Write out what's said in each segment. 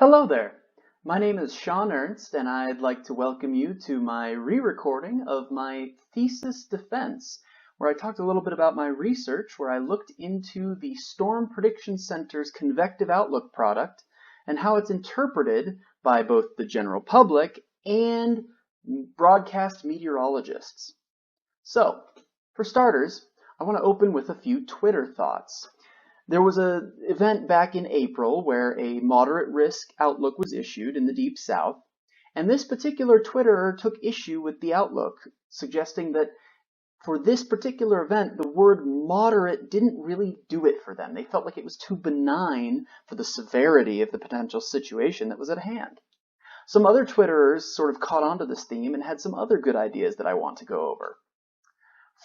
Hello there. My name is Sean Ernst, and I'd like to welcome you to my re-recording of my thesis defense, where I talked a little bit about my research, where I looked into the Storm Prediction Center's Convective Outlook product and how it's interpreted by both the general public and broadcast meteorologists. So, for starters, I want to open with a few Twitter thoughts. There was an event back in April where a moderate risk outlook was issued in the Deep South, and this particular Twitterer took issue with the outlook, suggesting that for this particular event, the word moderate didn't really do it for them. They felt like it was too benign for the severity of the potential situation that was at hand. Some other Twitterers sort of caught on to this theme and had some other good ideas that I want to go over.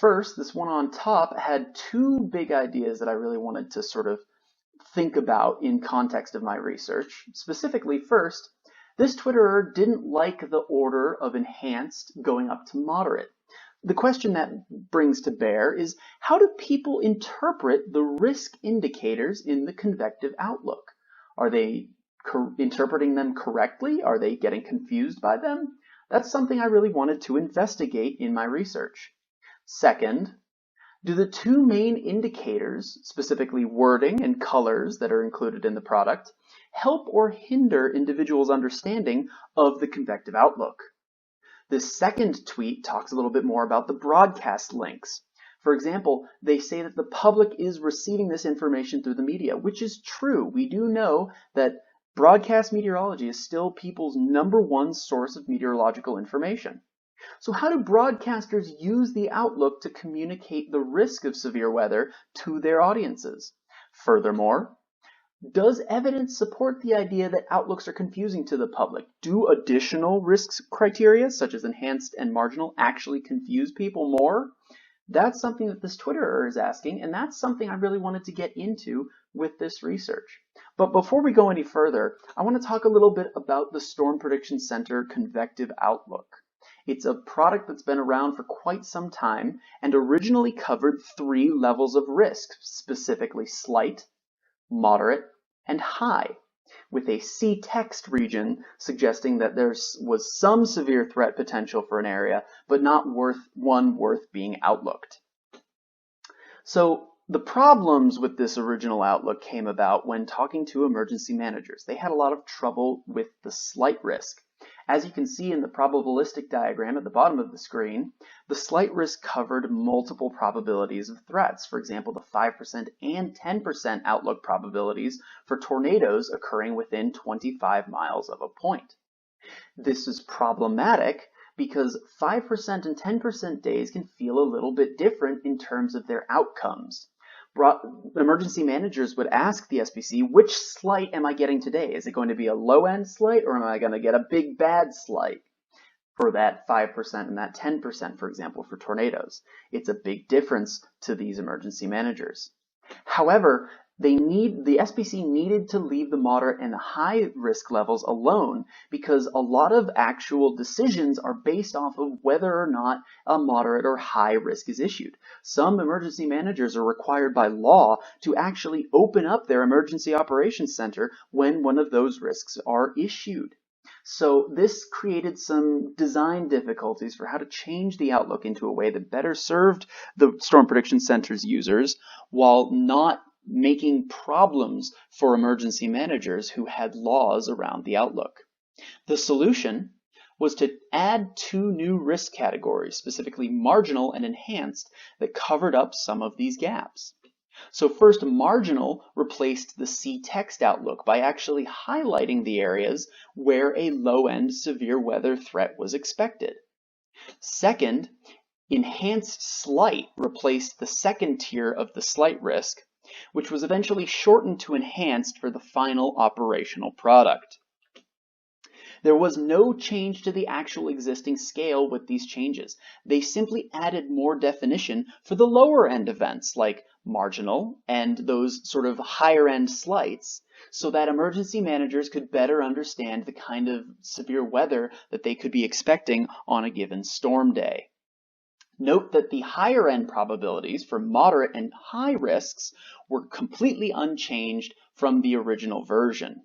First, this one on top had two big ideas that I really wanted to sort of think about in context of my research. Specifically, first, this Twitterer didn't like the order of enhanced going up to moderate. The question that brings to bear is, how do people interpret the risk indicators in the convective outlook? Are they interpreting them correctly? Are they getting confused by them? That's something I really wanted to investigate in my research. Second, do the two main indicators, specifically wording and colors that are included in the product, help or hinder individuals' understanding of the convective outlook? This second tweet talks a little bit more about the broadcast links. For example, they say that the public is receiving this information through the media, which is true. We do know that broadcast meteorology is still people's #1 source of meteorological information. So how do broadcasters use the outlook to communicate the risk of severe weather to their audiences? Furthermore, does evidence support the idea that outlooks are confusing to the public? Do additional risk criteria, such as enhanced and marginal, actually confuse people more? That's something that this Twitterer is asking, and that's something I really wanted to get into with this research. But before we go any further, I want to talk a little bit about the Storm Prediction Center Convective Outlook. It's a product that's been around for quite some time and originally covered 3 levels of risk, specifically slight, moderate, and high, with a C-text region suggesting that there was some severe threat potential for an area, but not one worth being outlooked. So the problems with this original outlook came about when talking to emergency managers. They had a lot of trouble with the slight risk. As you can see in the probabilistic diagram at the bottom of the screen, the slight risk covered multiple probabilities of threats. For example, the 5% and 10% outlook probabilities for tornadoes occurring within 25 miles of a point. This is problematic because 5% and 10% days can feel a little bit different in terms of their outcomes. Emergency managers would ask the SPC, which slight am I getting today? Is it going to be a low-end slight, or am I going to get a big bad slight for that 5% and that 10%, for example, for tornadoes? It's a big difference to these emergency managers. However, the SPC needed to leave the moderate and the high risk levels alone because a lot of actual decisions are based off of whether or not a moderate or high risk is issued. Some emergency managers are required by law to actually open up their emergency operations center when one of those risks are issued. So this created some design difficulties for how to change the outlook into a way that better served the Storm Prediction Center's users while not making problems for emergency managers who had laws around the outlook. The solution was to add 2 new risk categories, specifically marginal and enhanced, that covered up some of these gaps. So first, marginal replaced the C-text outlook by actually highlighting the areas where a low-end severe weather threat was expected. Second, enhanced slight replaced the second tier of the slight risk, which was eventually shortened to enhanced for the final operational product. There was no change to the actual existing scale with these changes. They simply added more definition for the lower end events like marginal and those sort of higher end slights so that emergency managers could better understand the kind of severe weather that they could be expecting on a given storm day. Note that the higher end probabilities for moderate and high risks were completely unchanged from the original version.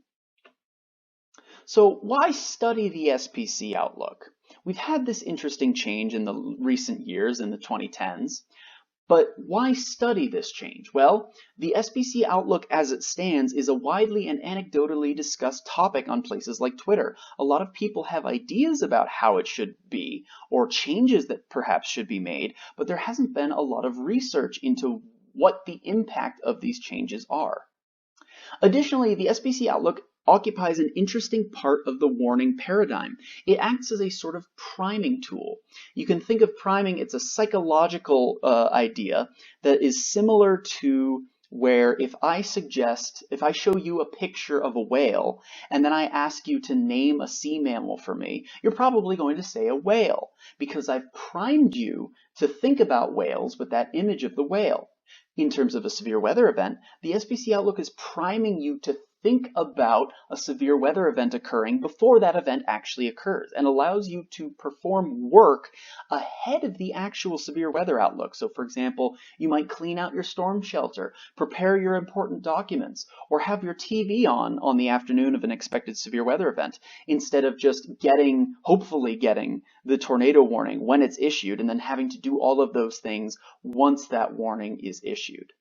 So why study the SPC outlook? We've had this interesting change in the recent years, in the 2010s. But why study this change? Well, the SPC outlook as it stands is a widely and anecdotally discussed topic on places like Twitter. A lot of people have ideas about how it should be, or changes that perhaps should be made, but there hasn't been a lot of research into what the impact of these changes are. Additionally, the SPC outlook occupies an interesting part of the warning paradigm. It acts as a sort of priming tool. You can think of priming, it's a psychological idea that is similar to where if I show you a picture of a whale and then I ask you to name a sea mammal for me, you're probably going to say a whale because I've primed you to think about whales with that image of the whale. In terms of a severe weather event, the SPC outlook is priming you to think about a severe weather event occurring before that event actually occurs and allows you to perform work ahead of the actual severe weather outlook. So for example, you might clean out your storm shelter, prepare your important documents, or have your TV on the afternoon of an expected severe weather event instead of just hopefully getting the tornado warning when it's issued and then having to do all of those things once that warning is issued.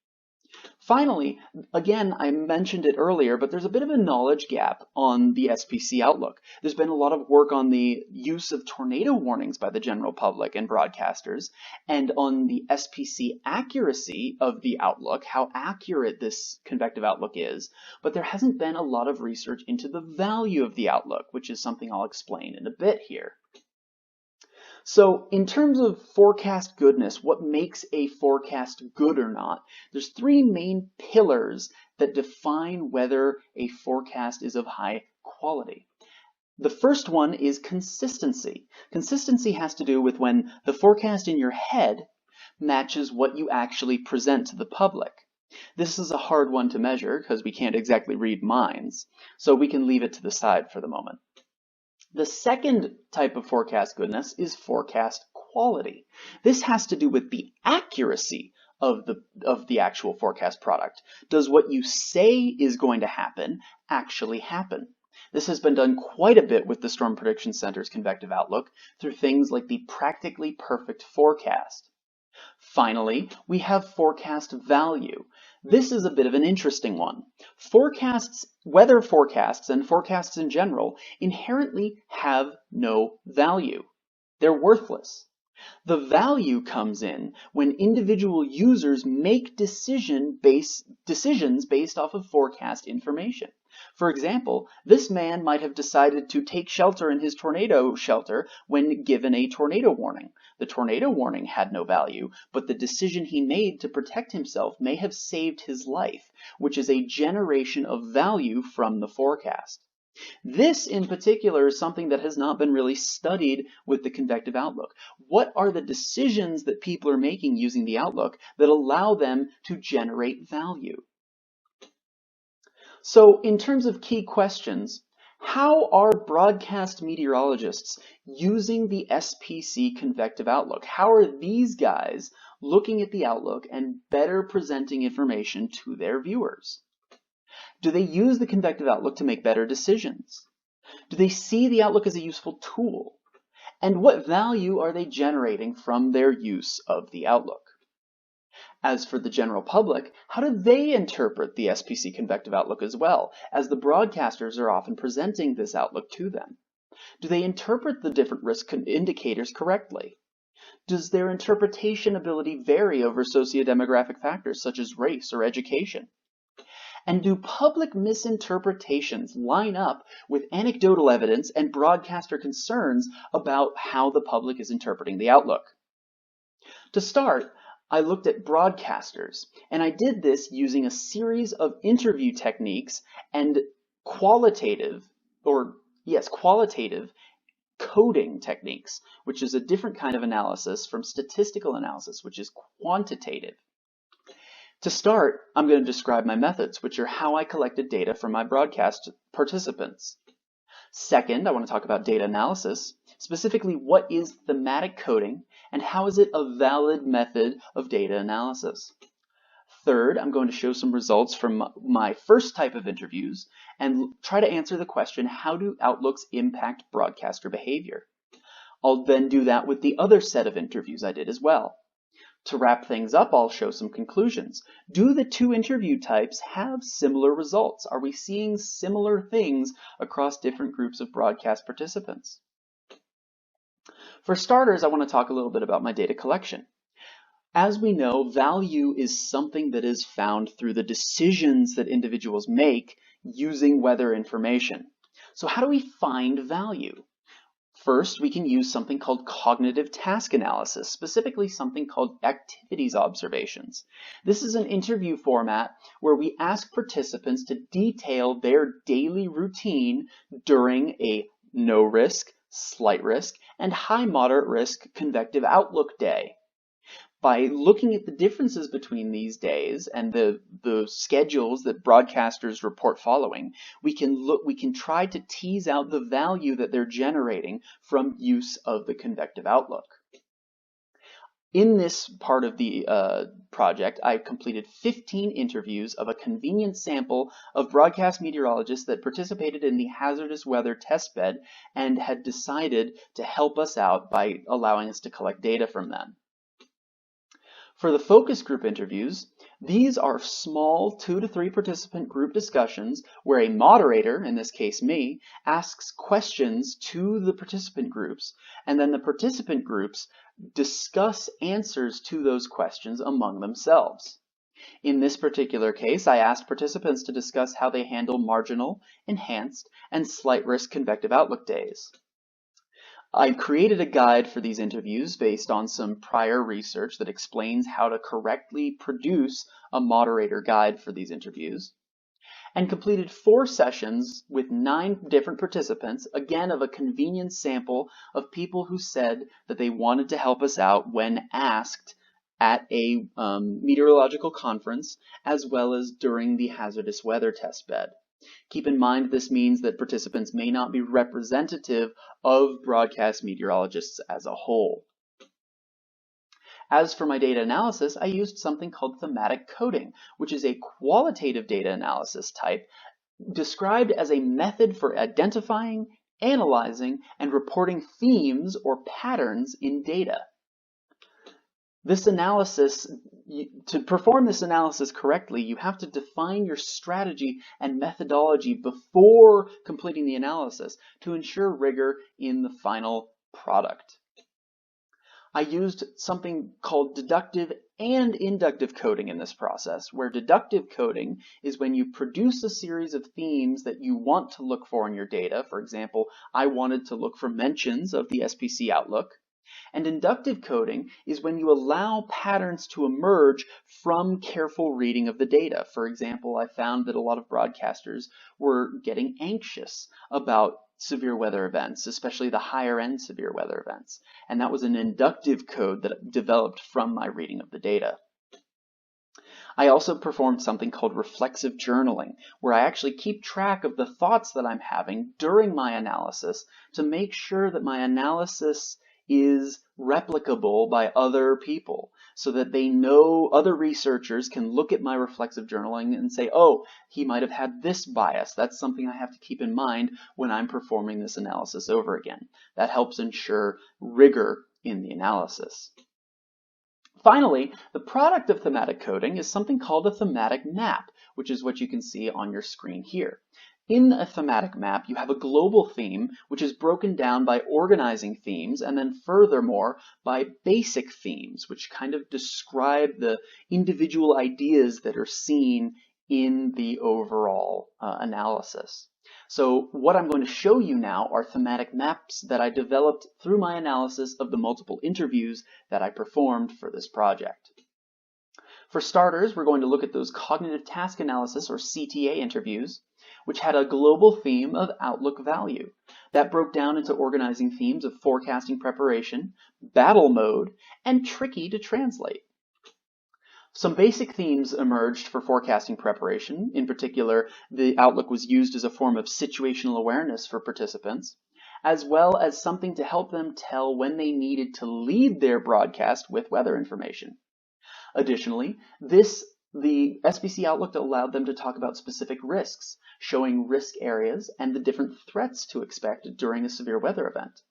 Finally, again, I mentioned it earlier, but there's a bit of a knowledge gap on the SPC outlook. There's been a lot of work on the use of tornado warnings by the general public and broadcasters, and on the SPC accuracy of the outlook, how accurate this convective outlook is, but there hasn't been a lot of research into the value of the outlook, which is something I'll explain in a bit here. So in terms of forecast goodness, what makes a forecast good or not, there's three main pillars that define whether a forecast is of high quality. The first one is consistency. Consistency has to do with when the forecast in your head matches what you actually present to the public. This is a hard one to measure because we can't exactly read minds, so we can leave it to the side for the moment. The second type of forecast goodness is forecast quality. This has to do with the accuracy of the actual forecast product. Does what you say is going to happen actually happen? This has been done quite a bit with the Storm Prediction Center's convective outlook through things like the practically perfect forecast. Finally, we have forecast value. This is a bit of an interesting one. Weather forecasts and forecasts in general inherently have no value. They're worthless. The value comes in when individual users make decisions based off of forecast information. For example, this man might have decided to take shelter in his tornado shelter when given a tornado warning. The tornado warning had no value, but the decision he made to protect himself may have saved his life, which is a generation of value from the forecast. This in particular is something that has not been really studied with the convective outlook. What are the decisions that people are making using the outlook that allow them to generate value? So in terms of key questions, how are broadcast meteorologists using the SPC convective outlook? How are these guys looking at the outlook and better presenting information to their viewers? Do they use the convective outlook to make better decisions? Do they see the outlook as a useful tool? And what value are they generating from their use of the outlook? As for the general public, how do they interpret the SPC convective outlook as well, as the broadcasters are often presenting this outlook to them? Do they interpret the different risk indicators correctly? Does their interpretation ability vary over sociodemographic factors such as race or education? And do public misinterpretations line up with anecdotal evidence and broadcaster concerns about how the public is interpreting the outlook? To start, I looked at broadcasters, and I did this using a series of interview techniques and qualitative coding techniques, which is a different kind of analysis from statistical analysis, which is quantitative. To start, I'm going to describe my methods, which are how I collected data from my broadcast participants. Second, I want to talk about data analysis, specifically what is thematic coding and how is it a valid method of data analysis. Third, I'm going to show some results from my first type of interviews and try to answer the question, how do outlooks impact broadcaster behavior? I'll then do that with the other set of interviews I did as well. To wrap things up, I'll show some conclusions. Do the two interview types have similar results? Are we seeing similar things across different groups of broadcast participants? For starters, I want to talk a little bit about my data collection. As we know, value is something that is found through the decisions that individuals make using weather information. So how do we find value? First, we can use something called cognitive task analysis, specifically something called activities observations. This is an interview format where we ask participants to detail their daily routine during a no risk, slight risk, and high moderate risk convective outlook day. By looking at the differences between these days and the schedules that broadcasters report following, we can try to tease out the value that they're generating from use of the convective outlook. In this part of the project, I completed 15 interviews of a convenient sample of broadcast meteorologists that participated in the hazardous weather testbed and had decided to help us out by allowing us to collect data from them. For the focus group interviews, these are small 2 to 3 participant group discussions where a moderator, in this case me, asks questions to the participant groups, and then the participant groups discuss answers to those questions among themselves. In this particular case, I asked participants to discuss how they handle marginal, enhanced, and slight risk convective outlook days. I created a guide for these interviews based on some prior research that explains how to correctly produce a moderator guide for these interviews, and completed 4 sessions with 9 different participants, again of a convenient sample of people who said that they wanted to help us out when asked at a meteorological conference as well as during the hazardous weather testbed. Keep in mind this means that participants may not be representative of broadcast meteorologists as a whole. As for my data analysis, I used something called thematic coding, which is a qualitative data analysis type described as a method for identifying, analyzing, and reporting themes or patterns in data. This analysis, to perform this analysis correctly, you have to define your strategy and methodology before completing the analysis to ensure rigor in the final product. I used something called deductive and inductive coding in this process, where deductive coding is when you produce a series of themes that you want to look for in your data. For example, I wanted to look for mentions of the SPC Outlook. And inductive coding is when you allow patterns to emerge from careful reading of the data. For example, I found that a lot of broadcasters were getting anxious about severe weather events, especially the higher end severe weather events. And that was an inductive code that developed from my reading of the data. I also performed something called reflexive journaling, where I actually keep track of the thoughts that I'm having during my analysis to make sure that my analysis is replicable by other people so that they know, other researchers can look at my reflexive journaling and say, oh, he might have had this bias. That's something I have to keep in mind when I'm performing this analysis over again. That helps ensure rigor in the analysis. Finally, the product of thematic coding is something called a thematic map, which is what you can see on your screen here. In a thematic map, you have a global theme, which is broken down by organizing themes, and then furthermore by basic themes, which kind of describe the individual ideas that are seen in the overall analysis. So what I'm going to show you now are thematic maps that I developed through my analysis of the multiple interviews that I performed for this project. For starters, we're going to look at those cognitive task analysis or CTA interviews, which had a global theme of outlook value. That broke down into organizing themes of forecasting preparation, battle mode, and tricky to translate. Some basic themes emerged for forecasting preparation. In particular, the outlook was used as a form of situational awareness for participants, as well as something to help them tell when they needed to lead their broadcast with weather information. Additionally, this The SPC Outlook allowed them to talk about specific risks, showing risk areas and the different threats to expect during a severe weather event.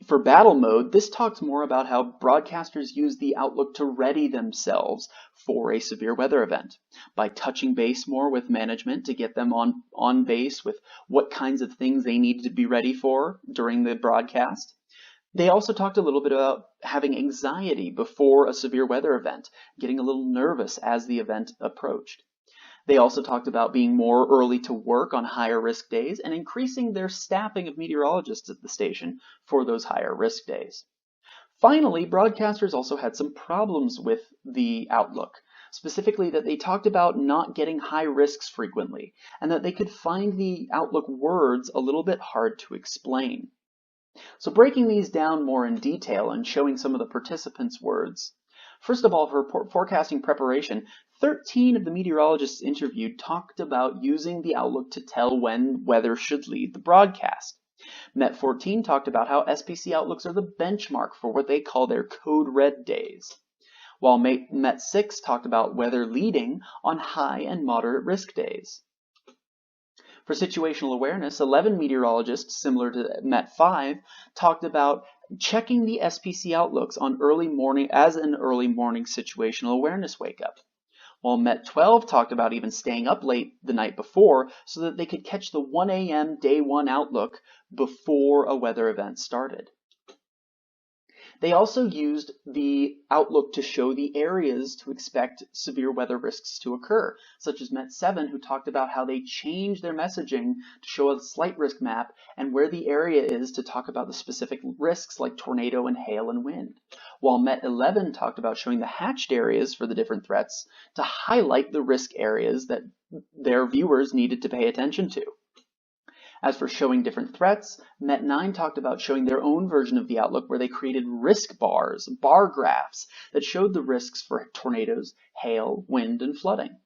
For battle mode, this talks more about how broadcasters use the Outlook to ready themselves for a severe weather event by touching base more with management to get them on base with what kinds of things they need to be ready for during the broadcast. They also talked a little bit about having anxiety before a severe weather event, getting a little nervous as the event approached. They also talked about being more early to work on higher risk days and increasing their staffing of meteorologists at the station for those higher risk days. Finally, broadcasters also had some problems with the Outlook, specifically that they talked about not getting high risks frequently and that they could find the Outlook words a little bit hard to explain. So breaking these down more in detail and showing some of the participants' words. First of all, for forecasting preparation, 13 of the meteorologists interviewed talked about using the Outlook to tell when weather should lead the broadcast. Met 14 talked about how SPC Outlooks are the benchmark for what they call their code red days, while Met 6 talked about weather leading on high and moderate risk days. For situational awareness, 11 meteorologists, similar to Met 5, talked about checking the SPC Outlooks on early morning as an early morning situational awareness wake-up, while Met 12 talked about even staying up late the night before so that they could catch the 1 a.m. day 1 Outlook before a weather event started. They also used the Outlook to show the areas to expect severe weather risks to occur, such as Met 7, who talked about how they changed their messaging to show a slight risk map and where the area is to talk about the specific risks like tornado and hail and wind, while Met 11 talked about showing the hatched areas for the different threats to highlight the risk areas that their viewers needed to pay attention to. As for showing different threats, Met 9 talked about showing their own version of the Outlook where they created risk bars, bar graphs, that showed the risks for tornadoes, hail, wind, and flooding.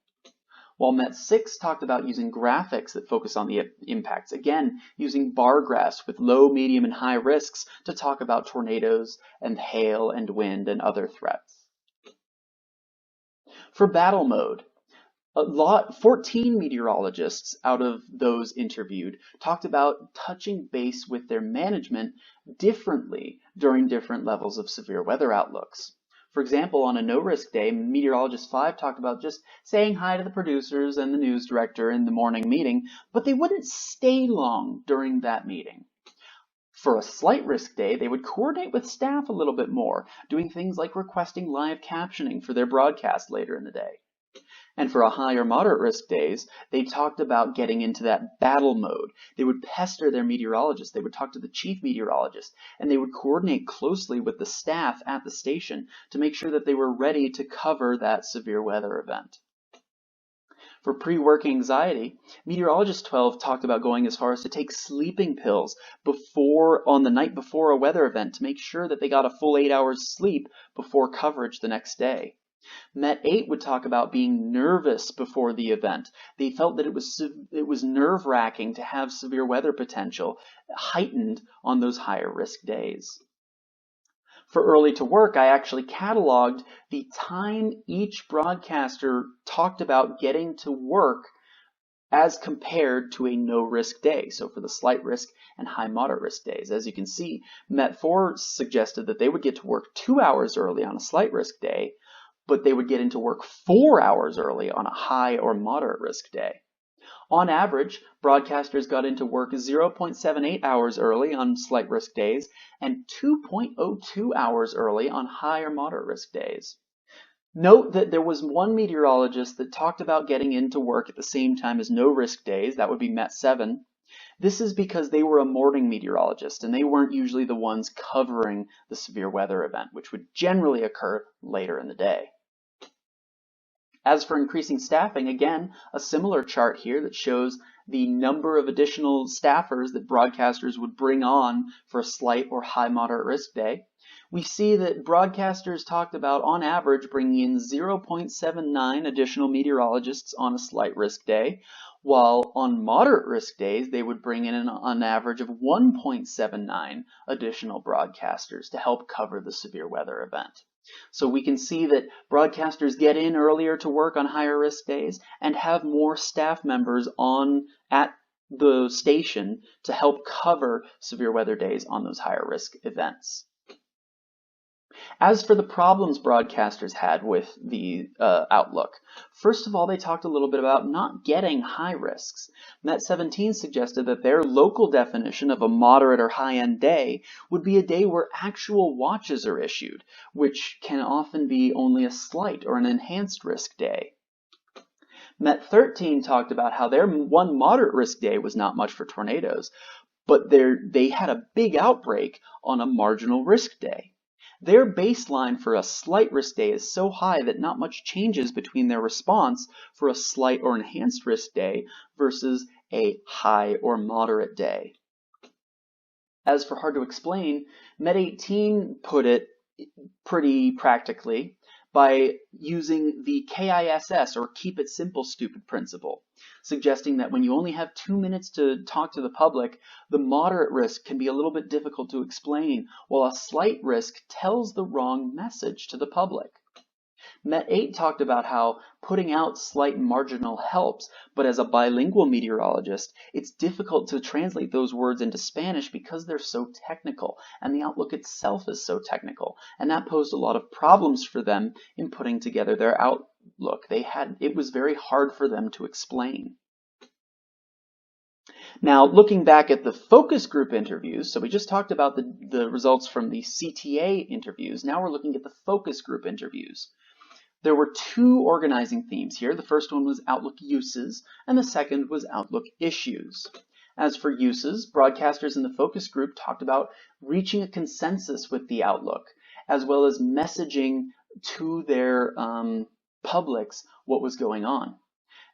While Met 6 talked about using graphics that focus on the impacts, again, using bar graphs with low, medium, and high risks to talk about tornadoes and hail and wind and other threats. For battle mode, 14 meteorologists out of those interviewed talked about touching base with their management differently during different levels of severe weather outlooks. For example, on a no-risk day, Meteorologist 5 talked about just saying hi to the producers and the news director in the morning meeting, but they wouldn't stay long during that meeting. For a slight risk day, they would coordinate with staff a little bit more, doing things like requesting live captioning for their broadcast later in the day. And for a high or moderate risk days, they talked about getting into that battle mode. They would pester their meteorologists. They would talk to the chief meteorologist, and they would coordinate closely with the staff at the station to make sure that they were ready to cover that severe weather event. For pre-work anxiety, Meteorologist 12 talked about going as far as to take sleeping pills on the night before a weather event to make sure that they got a full 8 hours sleep before coverage the next day. Met 8 would talk about being nervous before the event. They felt that it was nerve-wracking to have severe weather potential heightened on those higher risk days. For early to work, I actually cataloged the time each broadcaster talked about getting to work as compared to a no-risk day. So for the slight risk and high moderate risk days. As you can see, Met 4 suggested that they would get to work 2 hours early on a slight risk day, but they would get into work 4 hours early on a high or moderate risk day. On average, broadcasters got into work 0.78 hours early on slight risk days and 2.02 hours early on high or moderate risk days. Note that there was one meteorologist that talked about getting into work at the same time as no risk days. That would be Met 7. This is because they were a morning meteorologist and they weren't usually the ones covering the severe weather event, which would generally occur later in the day. As for increasing staffing, again, a similar chart here that shows the number of additional staffers that broadcasters would bring on for a slight or high moderate risk day. We see that broadcasters talked about, on average, bringing in 0.79 additional meteorologists on a slight risk day, while on moderate risk days, they would bring in an average of 1.79 additional broadcasters to help cover the severe weather event. So we can see that broadcasters get in earlier to work on higher risk days and have more staff members on at the station to help cover severe weather days on those higher risk events. As for the problems broadcasters had with the Outlook, first of all, they talked a little bit about not getting high risks. Met 17 suggested that their local definition of a moderate or high-end day would be a day where actual watches are issued, which can often be only a slight or an enhanced risk day. Met 13 talked about how their one moderate risk day was not much for tornadoes, but they had a big outbreak on a marginal risk day. Their baseline for a slight risk day is so high that not much changes between their response for a slight or enhanced risk day versus a high or moderate day. As for hard to explain, Met 18 put it pretty practically by using the KISS, or keep it simple stupid principle, suggesting that when you only have 2 minutes to talk to the public, the moderate risk can be a little bit difficult to explain, while a slight risk tells the wrong message to the public. Met 8 talked about how putting out slight marginal helps, but as a bilingual meteorologist, it's difficult to translate those words into Spanish because they're so technical, and the Outlook itself is so technical, and that posed a lot of problems for them in putting together their Outlook. It was very hard for them to explain. Now, looking back at the focus group interviews, so we just talked about the results from the CTA interviews, now we're looking at the focus group interviews. There were two organizing themes here. The first one was Outlook uses, and the second was Outlook issues. As for uses, broadcasters in the focus group talked about reaching a consensus with the Outlook, as well as messaging to their publics what was going on.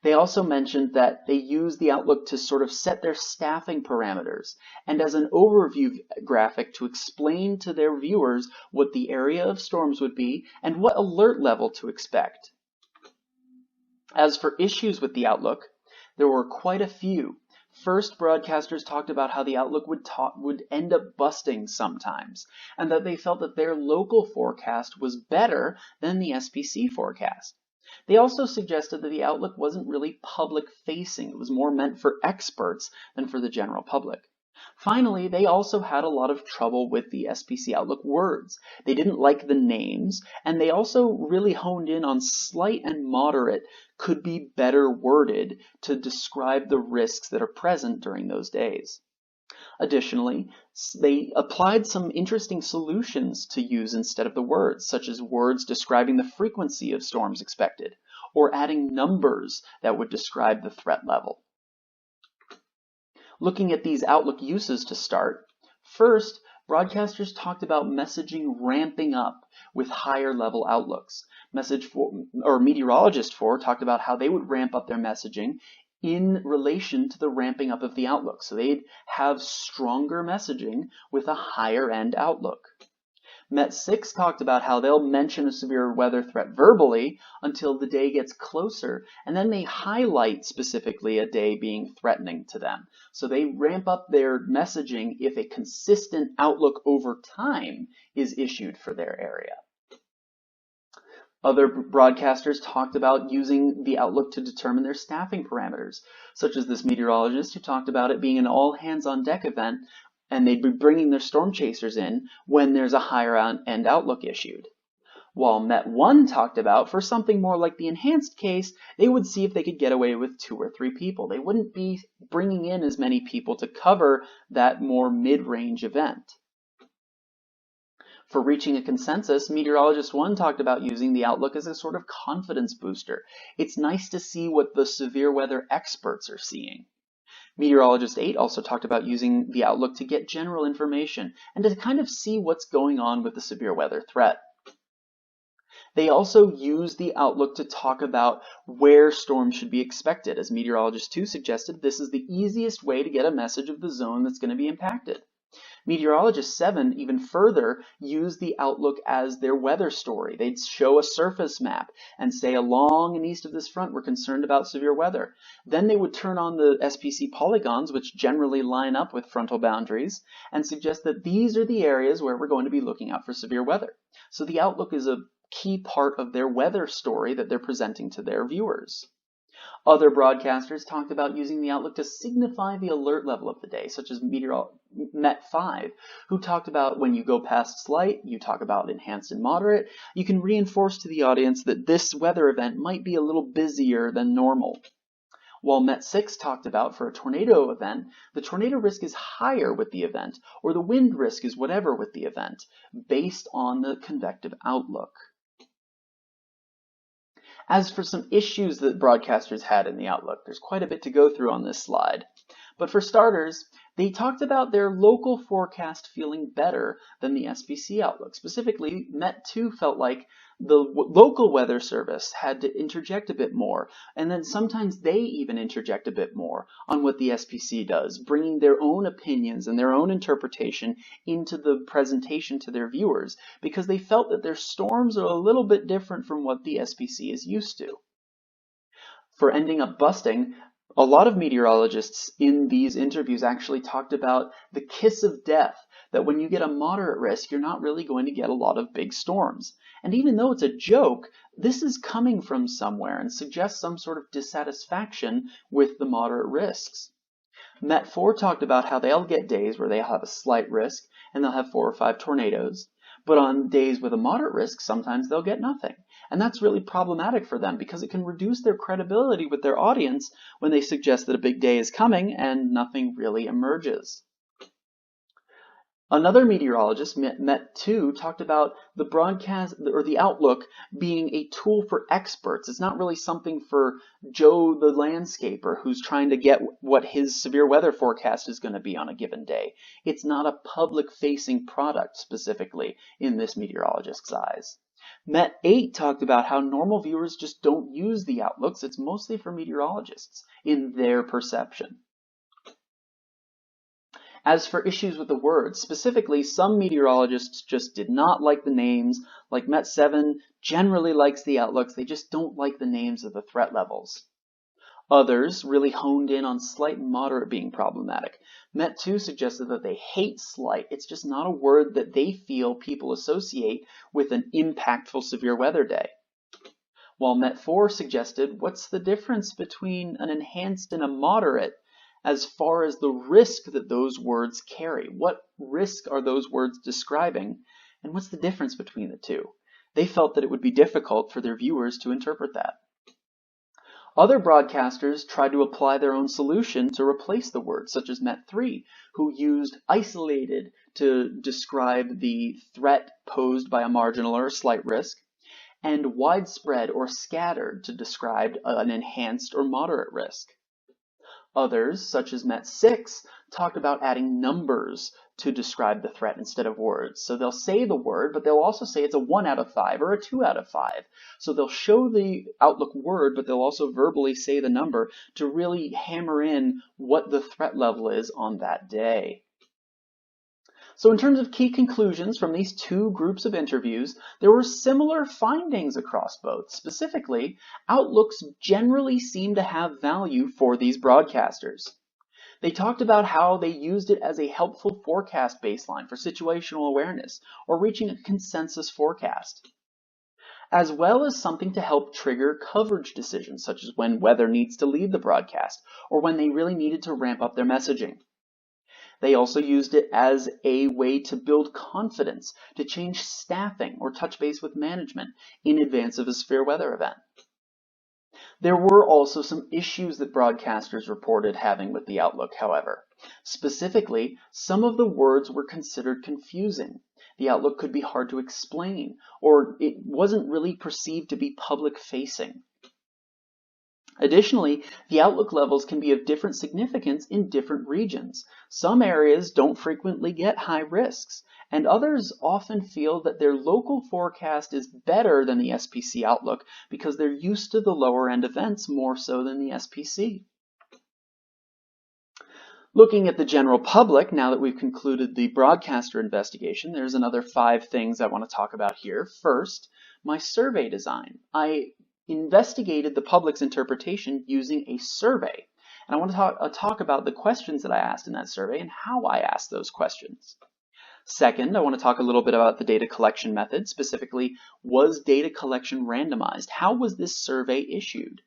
They also mentioned that they use the Outlook to sort of set their staffing parameters and as an overview graphic to explain to their viewers what the area of storms would be and what alert level to expect. As for issues with the Outlook, there were quite a few. First, broadcasters talked about how the Outlook would end up busting sometimes, and that they felt that their local forecast was better than the SPC forecast. They also suggested that the Outlook wasn't really public-facing. It was more meant for experts than for the general public. Finally, they also had a lot of trouble with the SPC Outlook words. They didn't like the names, and they also really honed in on slight and moderate could be better worded to describe the risks that are present during those days. Additionally, they applied some interesting solutions to use instead of the words, such as words describing the frequency of storms expected, or adding numbers that would describe the threat level. Looking at these Outlook uses to start, first, broadcasters talked about messaging ramping up with higher level outlooks. Meteorologist 4 talked about how they would ramp up their messaging in relation to the ramping up of the Outlook. So they'd have stronger messaging with a higher end Outlook. Met 6 talked about how they'll mention a severe weather threat verbally until the day gets closer, and then they highlight specifically a day being threatening to them. So they ramp up their messaging if a consistent outlook over time is issued for their area. Other broadcasters talked about using the Outlook to determine their staffing parameters, such as this meteorologist who talked about it being an all-hands-on-deck event, and they'd be bringing their storm chasers in when there's a higher-end Outlook issued. While Met 1 talked about, for something more like the enhanced case, they would see if they could get away with 2 or 3 people. They wouldn't be bringing in as many people to cover that more mid-range event. For reaching a consensus, Meteorologist 1 talked about using the Outlook as a sort of confidence booster. It's nice to see what the severe weather experts are seeing. Meteorologist 8 also talked about using the Outlook to get general information and to kind of see what's going on with the severe weather threat. They also used the Outlook to talk about where storms should be expected. As Meteorologist 2 suggested, this is the easiest way to get a message of the zone that's going to be impacted. Meteorologist 7 even further used the outlook as their weather story. They'd show a surface map and say, along and east of this front, we're concerned about severe weather. Then they would turn on the SPC polygons, which generally line up with frontal boundaries, and suggest that these are the areas where we're going to be looking out for severe weather. So the outlook is a key part of their weather story that they're presenting to their viewers. Other broadcasters talked about using the outlook to signify the alert level of the day, such as Met 5, who talked about when you go past slight, you talk about enhanced and moderate. You can reinforce to the audience that this weather event might be a little busier than normal. While Met 6 talked about for a tornado event, the tornado risk is higher with the event, or the wind risk is whatever with the event, based on the convective outlook. As for some issues that broadcasters had in the outlook, there's quite a bit to go through on this slide. But for starters, they talked about their local forecast feeling better than the SPC outlook. Specifically, Met 2 felt like the local weather service had to interject a bit more, and then sometimes they even interject a bit more on what the SPC does, bringing their own opinions and their own interpretation into the presentation to their viewers, because they felt that their storms are a little bit different from what the SPC is used to. For ending up busting, a lot of meteorologists in these interviews actually talked about the kiss of death, that when you get a moderate risk, you're not really going to get a lot of big storms. And even though it's a joke, this is coming from somewhere and suggests some sort of dissatisfaction with the moderate risks. Met 4 talked about how they'll get days where they'll have a slight risk and they'll have 4 or 5 tornadoes. But on days with a moderate risk, sometimes they'll get nothing. And that's really problematic for them because it can reduce their credibility with their audience when they suggest that a big day is coming and nothing really emerges. Another meteorologist, Met 2, talked about the broadcast or the outlook being a tool for experts. It's not really something for Joe the landscaper who's trying to get what his severe weather forecast is going to be on a given day. It's not a public-facing product specifically in this meteorologist's eyes. Met 8 talked about how normal viewers just don't use the outlooks. It's mostly for meteorologists in their perception. As for issues with the words, specifically, some meteorologists just did not like the names. Like Met 7 generally likes the outlooks, they just don't like the names of the threat levels. Others really honed in on slight and moderate being problematic. Met 2 suggested that they hate slight. It's just not a word that they feel people associate with an impactful severe weather day. While Met 4 suggested, what's the difference between an enhanced and a moderate as far as the risk that those words carry? What risk are those words describing, and what's the difference between the two? They felt that it would be difficult for their viewers to interpret that. Other broadcasters tried to apply their own solution to replace the words, such as Met 3, who used isolated to describe the threat posed by a marginal or slight risk, and widespread or scattered to describe an enhanced or moderate risk. Others, such as Met 6, talked about adding numbers to describe the threat instead of words. So they'll say the word, but they'll also say it's a 1 out of 5 or a 2 out of 5. So they'll show the outlook word, but they'll also verbally say the number to really hammer in what the threat level is on that day. So in terms of key conclusions from these two groups of interviews, there were similar findings across both. Specifically, outlooks generally seem to have value for these broadcasters. They talked about how they used it as a helpful forecast baseline for situational awareness or reaching a consensus forecast, as well as something to help trigger coverage decisions, such as when weather needs to lead the broadcast or when they really needed to ramp up their messaging. They also used it as a way to build confidence, to change staffing or touch base with management in advance of a severe weather event. There were also some issues that broadcasters reported having with the outlook, however. Specifically, some of the words were considered confusing. The outlook could be hard to explain, or it wasn't really perceived to be public-facing. Additionally, the outlook levels can be of different significance in different regions. Some areas don't frequently get high risks, and others often feel that their local forecast is better than the SPC outlook because they're used to the lower end events more so than the SPC. Looking at the general public, now that we've concluded the broadcaster investigation, there's another 5 things I want to talk about here. First, my survey design. I investigated the public's interpretation using a survey. And I want to talk about the questions that I asked in that survey and how I asked those questions. Second, I want to talk a little bit about the data collection method. Specifically, was data collection randomized? How was this survey issued?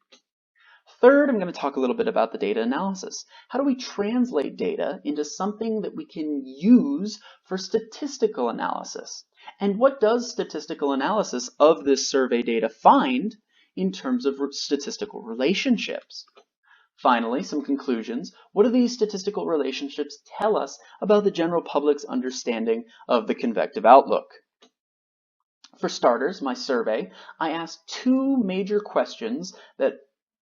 Third, I'm going to talk a little bit about the data analysis. How do we translate data into something that we can use for statistical analysis? And what does statistical analysis of this survey data find in terms of statistical relationships? Finally, some conclusions. What do these statistical relationships tell us about the general public's understanding of the convective outlook? For starters, my survey, I asked 2 major questions that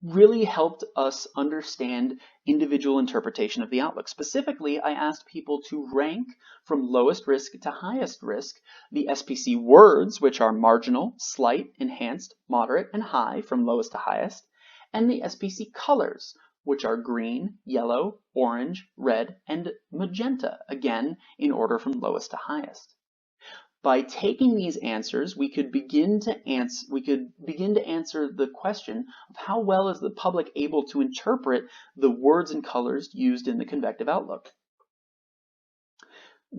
really helped us understand individual interpretation of the outlook. Specifically, I asked people to rank from lowest risk to highest risk the SPC words, which are marginal, slight, enhanced, moderate, and high from lowest to highest, and the SPC colors, which are green, yellow, orange, red, and magenta, again in order from lowest to highest. By taking these answers, we could begin to answer the question of how well is the public able to interpret the words and colors used in the convective outlook.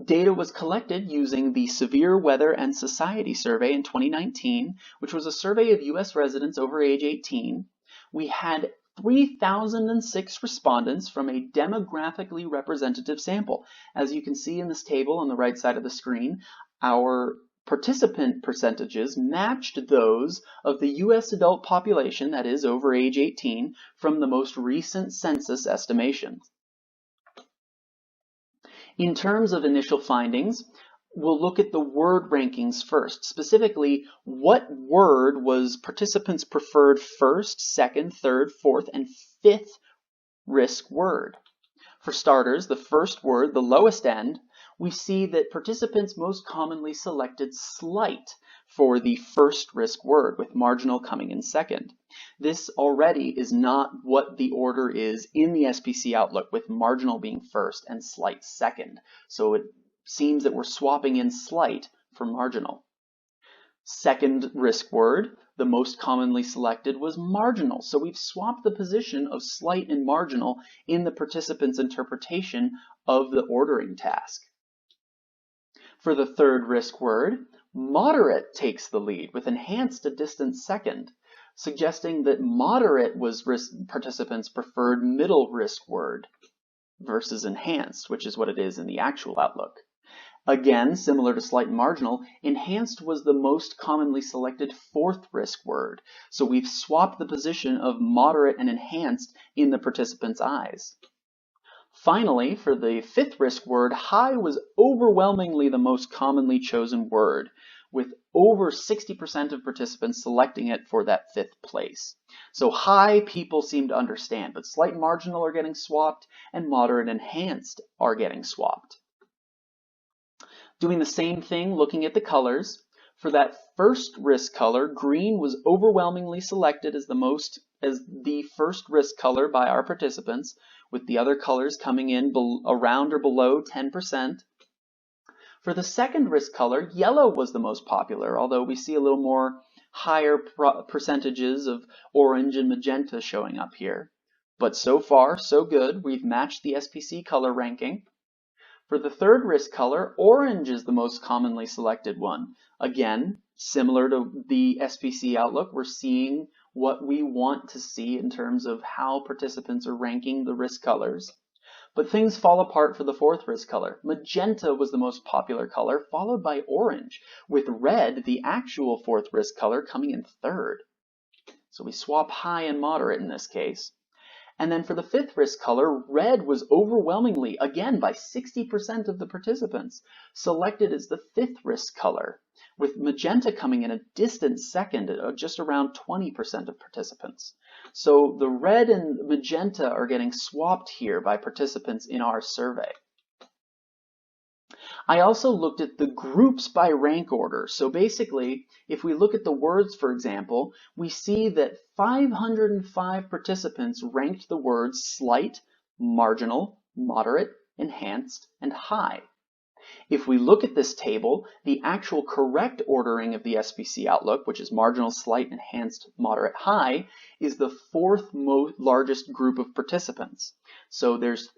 Data was collected using the Severe Weather and Society Survey in 2019, which was a survey of U.S. residents over age 18. We had 3,006 respondents from a demographically representative sample. As you can see in this table on the right side of the screen, our participant percentages matched those of the U.S. adult population, that is over age 18, from the most recent census estimations. In terms of initial findings, we'll look at the word rankings first. Specifically, what word was participants' preferred first, second, third, fourth, and fifth risk word? For starters, the first word, the lowest end, we see that participants most commonly selected slight for the first risk word, with marginal coming in second. This already is not what the order is in the SPC Outlook, with marginal being first and slight second. So it seems that we're swapping in slight for marginal. Second risk word, the most commonly selected, was marginal. So we've swapped the position of slight and marginal in the participant's interpretation of the ordering task. For the third risk word, moderate takes the lead, with enhanced a distant second, suggesting that moderate was participants' preferred middle risk word versus enhanced, which is what it is in the actual Outlook. Again, similar to slight and marginal, enhanced was the most commonly selected fourth risk word, so we've swapped the position of moderate and enhanced in the participant's eyes. Finally, for the fifth risk word, high was overwhelmingly the most commonly chosen word, with over 60% of participants selecting it for that fifth place. So high people seem to understand, but slight and marginal are getting swapped, and moderate and enhanced are getting swapped. Doing the same thing, looking at the colors. For that first risk color, green was overwhelmingly selected as the first risk color by our participants, with the other colors coming in around or below 10%. For the second risk color, yellow was the most popular, although we see a little more higher percentages of orange and magenta showing up here. But so far, so good. We've matched the SPC color ranking. For the third risk color, orange is the most commonly selected one. Again, similar to the SPC Outlook, we're seeing what we want to see in terms of how participants are ranking the risk colors. But things fall apart for the fourth risk color. Magenta was the most popular color, followed by orange, with red, the actual fourth risk color, coming in third. So we swap high and moderate in this case. And then for the fifth risk color, red was overwhelmingly, again by 60% of the participants, selected as the fifth risk color, with magenta coming in a distant second at just around 20% of participants. So the red and magenta are getting swapped here by participants in our survey. I also looked at the groups by rank order. So basically, if we look at the words, for example, we see that 505 participants ranked the words slight, marginal, moderate, enhanced, and high. If we look at this table, the actual correct ordering of the SPC Outlook, which is marginal, slight, enhanced, moderate, high, is the fourth largest group of participants. So there's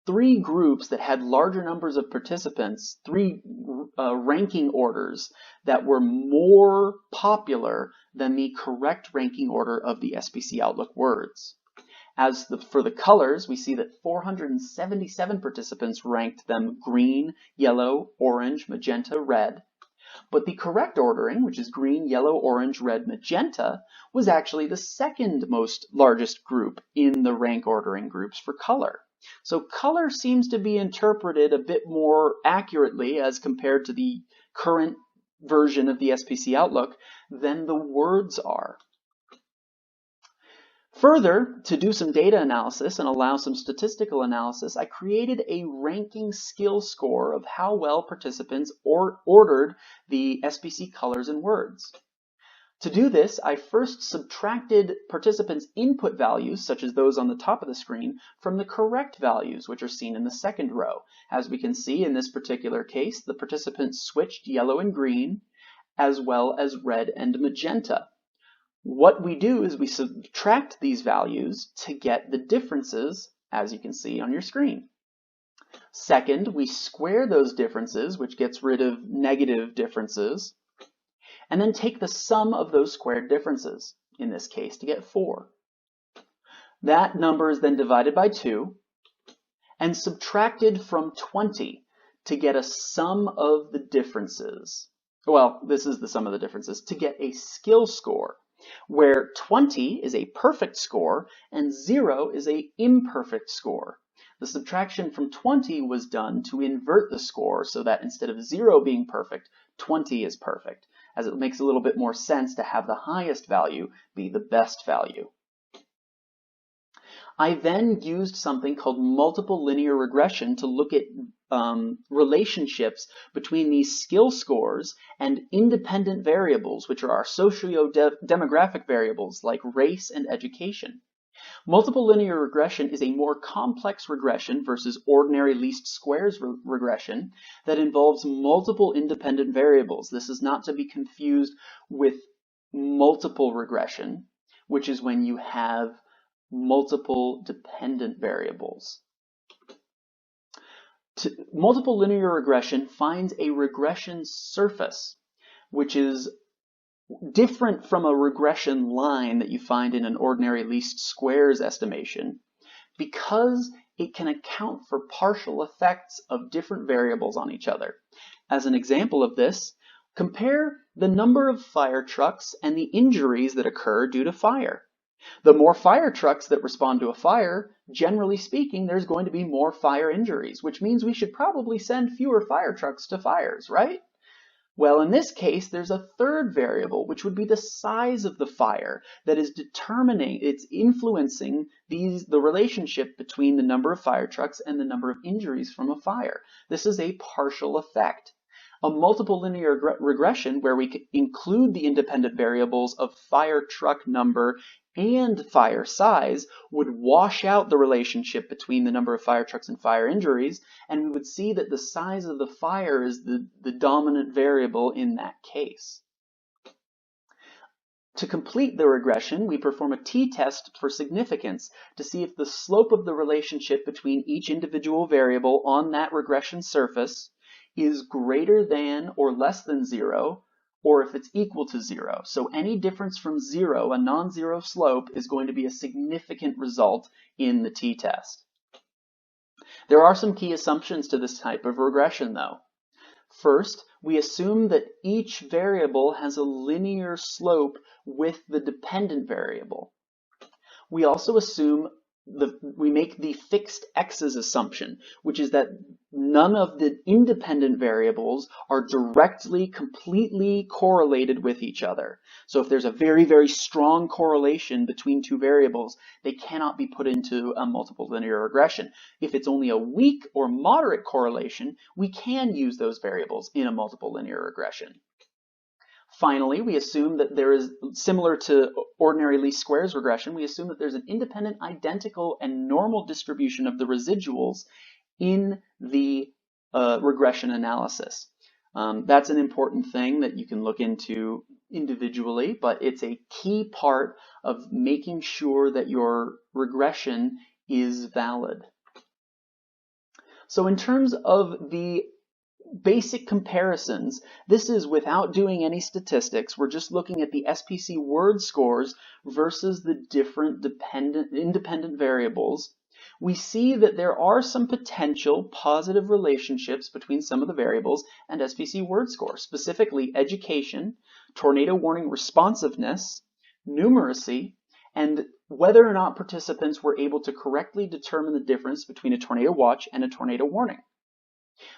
three groups that had larger numbers of participants, three ranking orders that were more popular than the correct ranking order of the SPC Outlook words. For the colors, we see that 477 participants ranked them green, yellow, orange, magenta, red. But the correct ordering, which is green, yellow, orange, red, magenta, was actually the second most largest group in the rank ordering groups for color. So color seems to be interpreted a bit more accurately as compared to the current version of the SPC Outlook than the words are. Further, to do some data analysis and allow some statistical analysis, I created a ranking skill score of how well participants ordered the SPC colors and words. To do this, I first subtracted participants' input values, such as those on the top of the screen, from the correct values, which are seen in the second row. As we can see in this particular case, the participants switched yellow and green, as well as red and magenta. What we do is we subtract these values to get the differences, as you can see on your screen. Second, we square those differences, which gets rid of negative differences, and then take the sum of those squared differences, in this case, to get 4. That number is then divided by 2 and subtracted from 20 to get a sum of the differences. Well, this is the sum of the differences to get a skill score, where 20 is a perfect score and 0 is an imperfect score. The subtraction from 20 was done to invert the score so that instead of 0 being perfect, 20 is perfect, as it makes a little bit more sense to have the highest value be the best value. I then used something called multiple linear regression to look at relationships between these skill scores and independent variables, which are our socio-demographic variables like race and education. Multiple linear regression is a more complex regression versus ordinary least squares regression that involves multiple independent variables. This is not to be confused with multiple regression, which is when you have multiple dependent variables. Multiple linear regression finds a regression surface, which is different from a regression line that you find in an ordinary least squares estimation, because it can account for partial effects of different variables on each other. As an example of this, compare the number of fire trucks and the injuries that occur due to fire. The more fire trucks that respond to a fire, generally speaking, there's going to be more fire injuries, which means we should probably send fewer fire trucks to fires, right? Well, in this case, there's a third variable, which would be the size of the fire that is it's influencing the relationship between the number of fire trucks and the number of injuries from a fire. This is a partial effect. A multiple linear regression, where we include the independent variables of fire truck number and fire size, would wash out the relationship between the number of fire trucks and fire injuries, and we would see that the size of the fire is the dominant variable in that case. To complete the regression, we perform a t-test for significance to see if the slope of the relationship between each individual variable on that regression surface is greater than or less than 0, or if it's equal to 0. So any difference from 0, a non-zero slope, is going to be a significant result in the t-test. There are some key assumptions to this type of regression, though. First, we assume that each variable has a linear slope with the dependent variable. We also assume we make the fixed x's assumption, which is that none of the independent variables are directly, completely correlated with each other. So if there's a very, very strong correlation between two variables, they cannot be put into a multiple linear regression. If it's only a weak or moderate correlation, we can use those variables in a multiple linear regression. Finally, we assume that there is, similar to ordinary least squares regression, we assume that there's an independent, identical, and normal distribution of the residuals in the regression analysis. That's an important thing that you can look into individually, but it's a key part of making sure that your regression is valid. So in terms of the basic comparisons, this is without doing any statistics. We're just looking at the SPC word scores versus the different independent variables. We see that there are some potential positive relationships between some of the variables and SPC word score, specifically education, tornado warning responsiveness, numeracy, and whether or not participants were able to correctly determine the difference between a tornado watch and a tornado warning.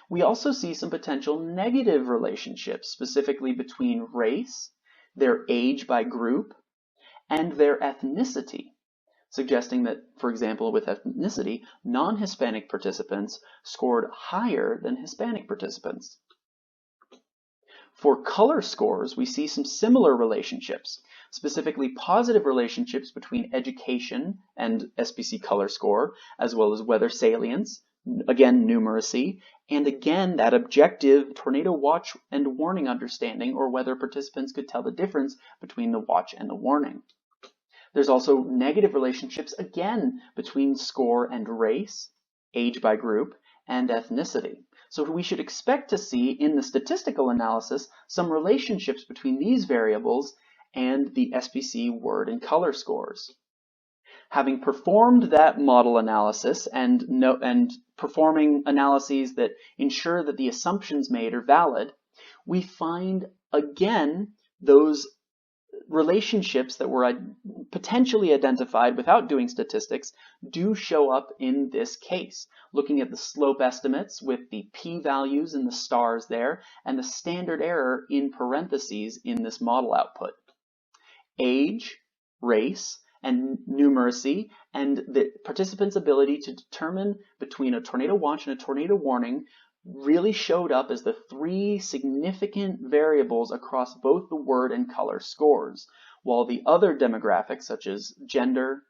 We also see some potential negative relationships, specifically between race, their age by group, and their ethnicity, suggesting that, for example, with ethnicity, non-Hispanic participants scored higher than Hispanic participants. For color scores, we see some similar relationships, specifically positive relationships between education and SPC color score, as well as weather salience, again, numeracy, and again, that objective tornado watch and warning understanding, or whether participants could tell the difference between the watch and the warning. There's also negative relationships, again, between score and race, age by group, and ethnicity. So we should expect to see in the statistical analysis some relationships between these variables and the SPC word and color scores. Having performed that model analysis and performing analyses that ensure that the assumptions made are valid, we find again those relationships that were potentially identified without doing statistics do show up in this case, looking at the slope estimates with the p-values and the stars there, and the standard error in parentheses in this model output. Age, race, and numeracy, and the participants' ability to determine between a tornado watch and a tornado warning really showed up as the three significant variables across both the word and color scores, while the other demographics such as gender,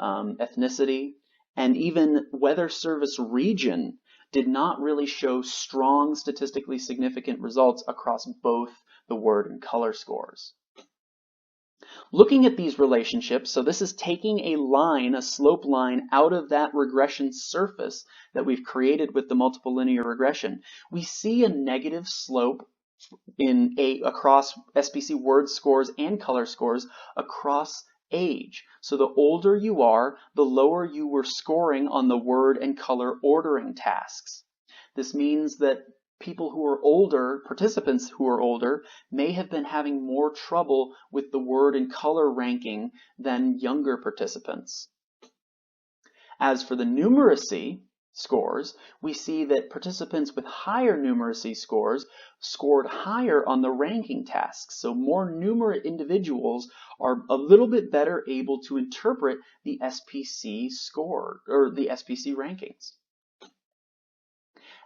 ethnicity, and even weather service region did not really show strong statistically significant results across both the word and color scores. Looking at these relationships, so this is taking a line, a slope line, out of that regression surface that we've created with the multiple linear regression. We see a negative slope across SPC word scores and color scores across age. So the older you are, the lower you were scoring on the word and color ordering tasks. This means that people who are older, participants who are older, may have been having more trouble with the word and color ranking than younger participants. As for the numeracy scores, we see that participants with higher numeracy scores scored higher on the ranking tasks. So more numerate individuals are a little bit better able to interpret the SPC score, or the SPC rankings.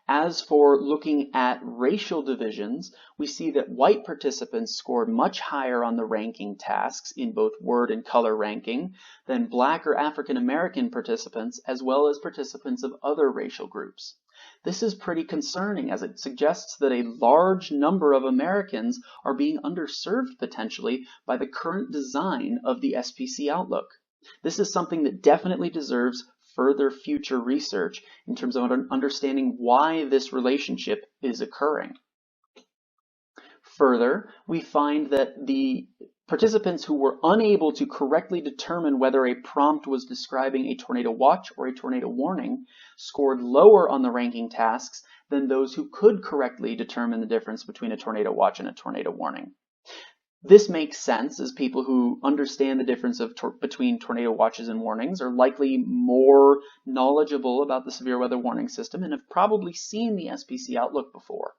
As for looking at racial divisions, we see that white participants scored much higher on the ranking tasks in both word and color ranking than Black or African American participants, as well as participants of other racial groups. This is pretty concerning, as it suggests that a large number of Americans are being underserved potentially by the current design of the SPC Outlook. This is something that definitely deserves further future research in terms of understanding why this relationship is occurring. Further, we find that the participants who were unable to correctly determine whether a prompt was describing a tornado watch or a tornado warning scored lower on the ranking tasks than those who could correctly determine the difference between a tornado watch and a tornado warning. This makes sense, as people who understand the difference between tornado watches and warnings are likely more knowledgeable about the severe weather warning system and have probably seen the SPC Outlook before.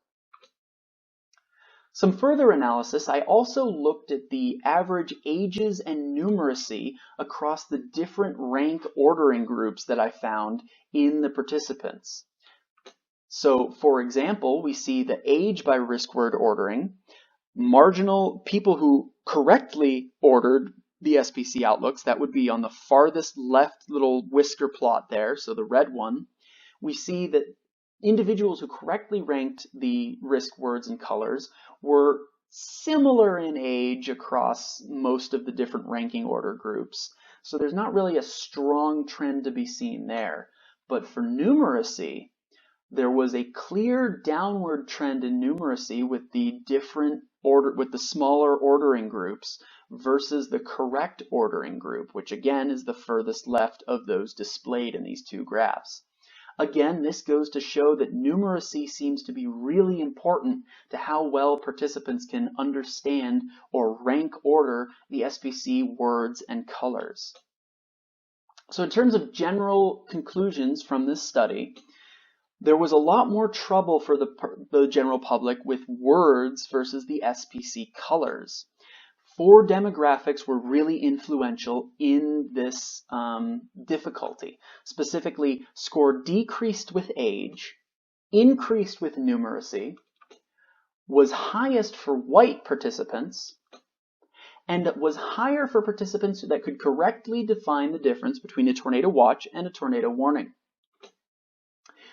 Some further analysis, I also looked at the average ages and numeracy across the different rank ordering groups that I found in the participants. So, for example, we see the age by risk word ordering. marginal people who correctly ordered the SPC outlooks, that would be on the farthest left little whisker plot there, so the red one, we see that individuals who correctly ranked the risk words and colors were similar in age across most of the different ranking order groups. So there's not really a strong trend to be seen there. But for numeracy, there was a clear downward trend in numeracy with the smaller ordering groups versus the correct ordering group, which again is the furthest left of those displayed in these two graphs. Again, this goes to show that numeracy seems to be really important to how well participants can understand or rank order the SPC words and colors. So in terms of general conclusions from this study, there was a lot more trouble for the general public with words versus the SPC colors. 4 demographics were really influential in this difficulty. Specifically, score decreased with age, increased with numeracy, was highest for white participants, and was higher for participants that could correctly define the difference between a tornado watch and a tornado warning.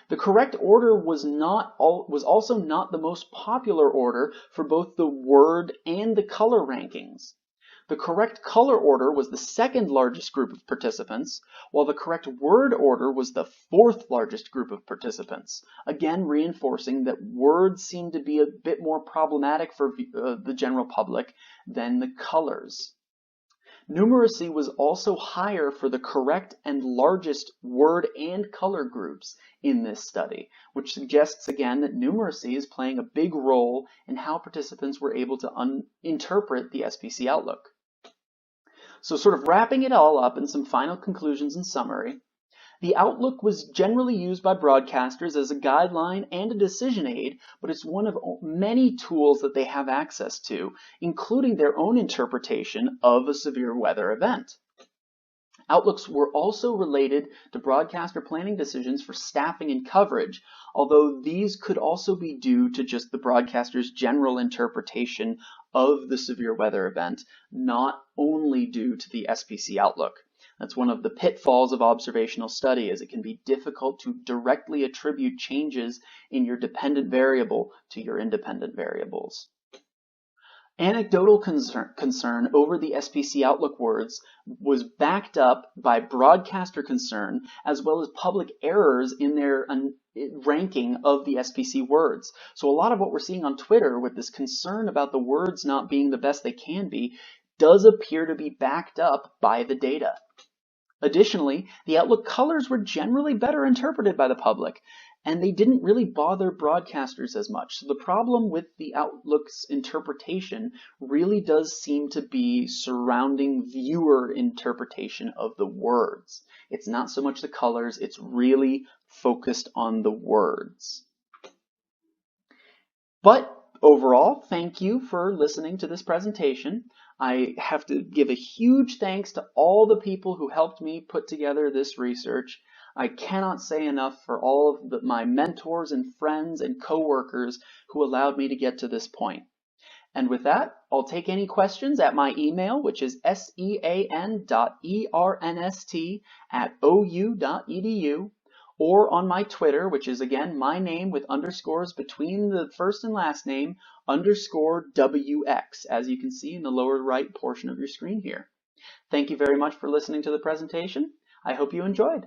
The correct order was also not the most popular order for both the word and the color rankings. The correct color order was the 2nd largest group of participants, while the correct word order was the 4th largest group of participants, again reinforcing that words seem to be a bit more problematic for the general public than the colors. Numeracy was also higher for the correct and largest word and color groups in this study, which suggests again that numeracy is playing a big role in how participants were able to interpret the SPC outlook. So sort of wrapping it all up in some final conclusions and summary, the Outlook was generally used by broadcasters as a guideline and a decision aid, but it's one of many tools that they have access to, including their own interpretation of a severe weather event. Outlooks were also related to broadcaster planning decisions for staffing and coverage, although these could also be due to just the broadcaster's general interpretation of the severe weather event, not only due to the SPC outlook. That's one of the pitfalls of observational study, as it can be difficult to directly attribute changes in your dependent variable to your independent variables. Anecdotal concern over the SPC outlook words was backed up by broadcaster concern, as well as public errors in their ranking of the SPC words. So a lot of what we're seeing on Twitter with this concern about the words not being the best they can be does appear to be backed up by the data. Additionally, the Outlook colors were generally better interpreted by the public, and they didn't really bother broadcasters as much. So the problem with the Outlook's interpretation really does seem to be surrounding viewer interpretation of the words. It's not so much the colors, it's really focused on the words. But overall, thank you for listening to this presentation. I have to give a huge thanks to all the people who helped me put together this research. I cannot say enough for all of my mentors and friends and coworkers who allowed me to get to this point. And with that, I'll take any questions at my email, which is sean.ernst@ou.edu, or on my Twitter, which is again my name with underscores between the first and last name, _WX, as you can see in the lower right portion of your screen here. Thank you very much for listening to the presentation. I hope you enjoyed.